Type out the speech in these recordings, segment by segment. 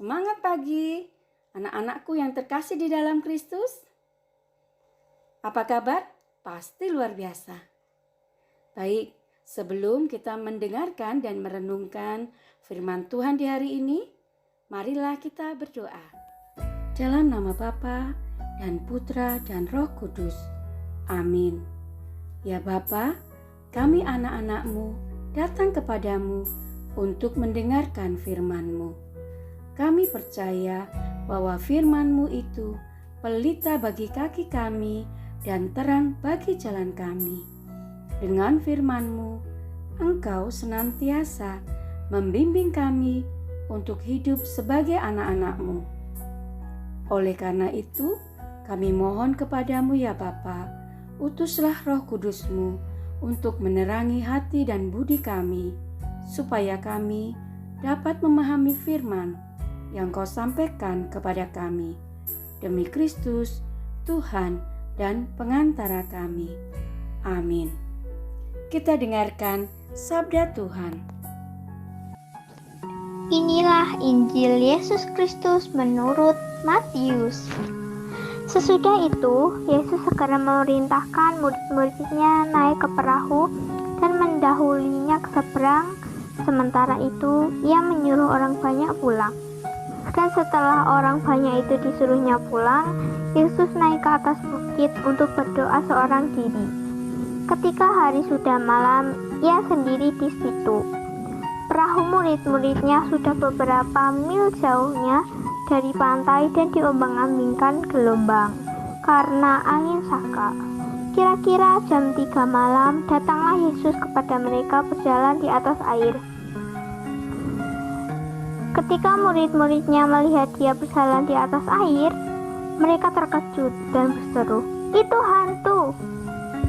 Semangat pagi, anak-anakku yang terkasih di dalam Kristus. Apa kabar? Pasti luar biasa. Baik, sebelum kita mendengarkan dan merenungkan firman Tuhan di hari ini, marilah kita berdoa. Dalam nama Bapa dan Putra dan Roh Kudus. Amin. Ya Bapa, kami anak-anak-Mu datang kepadamu untuk mendengarkan firman-Mu. Kami percaya bahwa firman-Mu itu pelita bagi kaki kami dan terang bagi jalan kami. Dengan firman-Mu, Engkau senantiasa membimbing kami untuk hidup sebagai anak-anak-Mu. Oleh karena itu, kami mohon kepadamu ya Bapa, utuslah Roh Kudus-Mu untuk menerangi hati dan budi kami, supaya kami dapat memahami firman yang Kau sampaikan kepada kami. Demi Kristus, Tuhan dan pengantara kami. Amin. Kita dengarkan sabda Tuhan. Inilah Injil Yesus Kristus menurut Matius. Sesudah itu, Yesus segera memerintahkan murid-muridnya naik ke perahu dan mendahulinya ke seberang. Sementara itu, ia menyuruh orang banyak pulang. Dan setelah orang banyak itu disuruhnya pulang, Yesus naik ke atas bukit untuk berdoa seorang diri. Ketika hari sudah malam, ia sendiri di situ. Perahu murid-muridnya sudah beberapa mil jauhnya dari pantai dan diombang-ambingkan gelombang karena angin saka. Kira-kira jam 3 malam, datanglah Yesus kepada mereka berjalan di atas air. Ketika murid-muridnya melihat dia berjalan di atas air, mereka terkejut dan berseru, "Itu hantu!"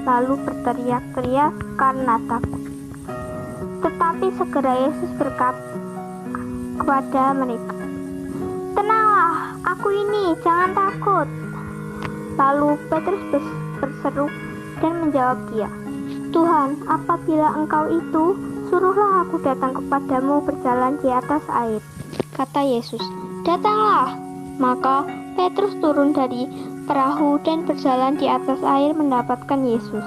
Lalu berteriak-teriak karena takut. Tetapi segera Yesus berkata kepada mereka, "Tenanglah, aku ini, jangan takut." Lalu Petrus berseru dan menjawab dia, "Tuhan, apabila Engkau itu, suruhlah aku datang kepadamu berjalan di atas air." Kata Yesus, "Datanglah." Maka Petrus turun dari perahu dan berjalan di atas air mendapatkan Yesus.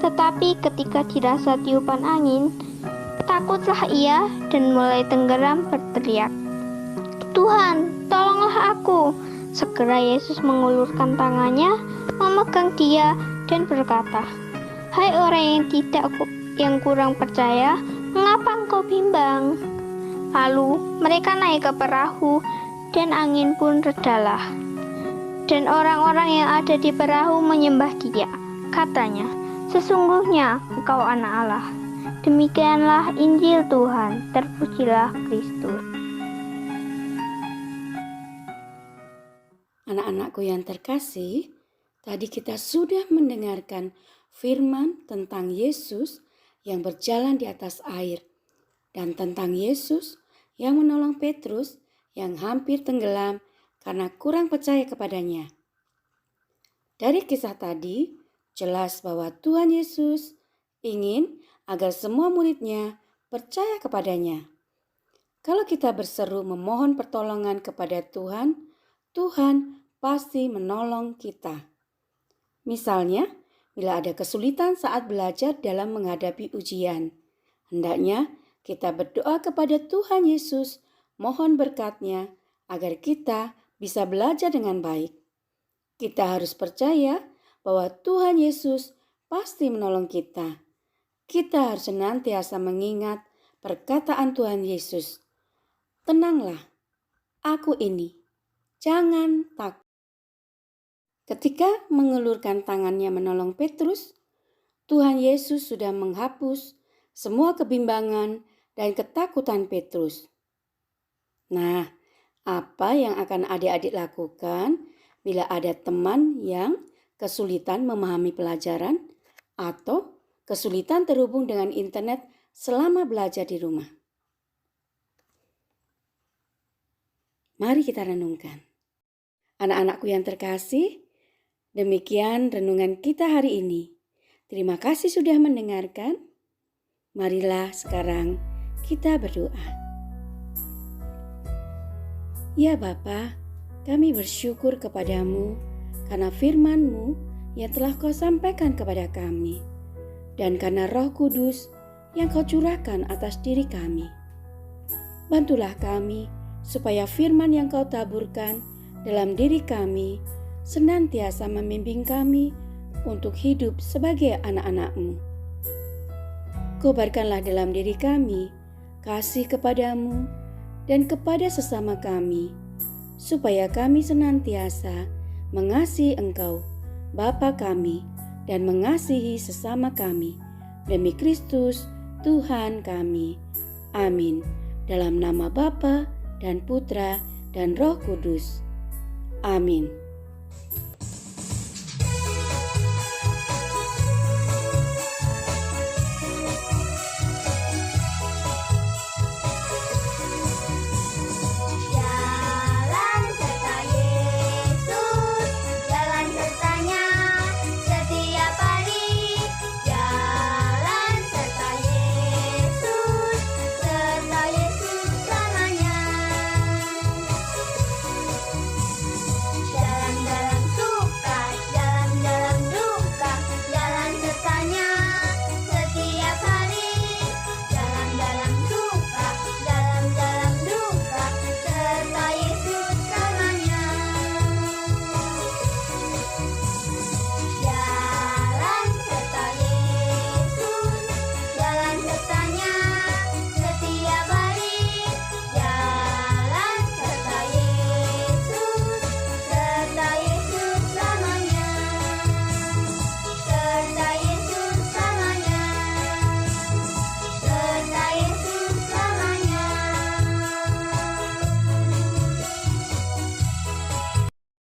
Tetapi ketika dirasa tiupan angin, takutlah ia dan mulai tenggelam berteriak, "Tuhan, tolonglah aku." Segera Yesus mengulurkan tangannya, memegang dia dan berkata, "Hai orang yang kurang percaya, mengapa engkau bimbang?" Lalu mereka naik ke perahu dan angin pun redalah. Dan orang-orang yang ada di perahu menyembah dia. Katanya, "Sesungguhnya Engkau Anak Allah." Demikianlah Injil Tuhan. Terpujilah Kristus. Anak-anakku yang terkasih, tadi kita sudah mendengarkan firman tentang Yesus yang berjalan di atas air dan tentang Yesus yang menolong Petrus yang hampir tenggelam karena kurang percaya kepadanya. Dari kisah tadi, jelas bahwa Tuhan Yesus ingin agar semua muridnya percaya kepadanya. Kalau kita berseru memohon pertolongan kepada Tuhan, Tuhan pasti menolong kita. Misalnya, bila ada kesulitan saat belajar dalam menghadapi ujian, hendaknya kita berdoa kepada Tuhan Yesus, mohon berkat-Nya agar kita bisa belajar dengan baik. Kita harus percaya bahwa Tuhan Yesus pasti menolong kita. Kita harus senantiasa mengingat perkataan Tuhan Yesus. "Tenanglah, aku ini, jangan takut." Ketika mengulurkan tangannya menolong Petrus, Tuhan Yesus sudah menghapus semua kebimbangan dan ketakutan Petrus. Nah, apa yang akan adik-adik lakukan bila ada teman yang kesulitan memahami pelajaran atau kesulitan terhubung dengan internet selama belajar di rumah? Mari kita renungkan. Anak-anakku yang terkasih, demikian renungan kita hari ini. Terima kasih sudah mendengarkan. Marilah sekarang kita berdoa. Ya Bapa, kami bersyukur kepadamu karena firman-Mu yang telah Kau sampaikan kepada kami, dan karena Roh Kudus yang Kau curahkan atas diri kami. Bantulah kami supaya firman yang Kau taburkan dalam diri kami senantiasa membimbing kami untuk hidup sebagai anak-anak-Mu. Kobarkanlah dalam diri kami kasih kepadamu dan kepada sesama kami, supaya kami senantiasa mengasihi Engkau, Bapa kami, dan mengasihi sesama kami, demi Kristus Tuhan kami. Amin. Dalam nama Bapa dan Putra dan Roh Kudus. Amin.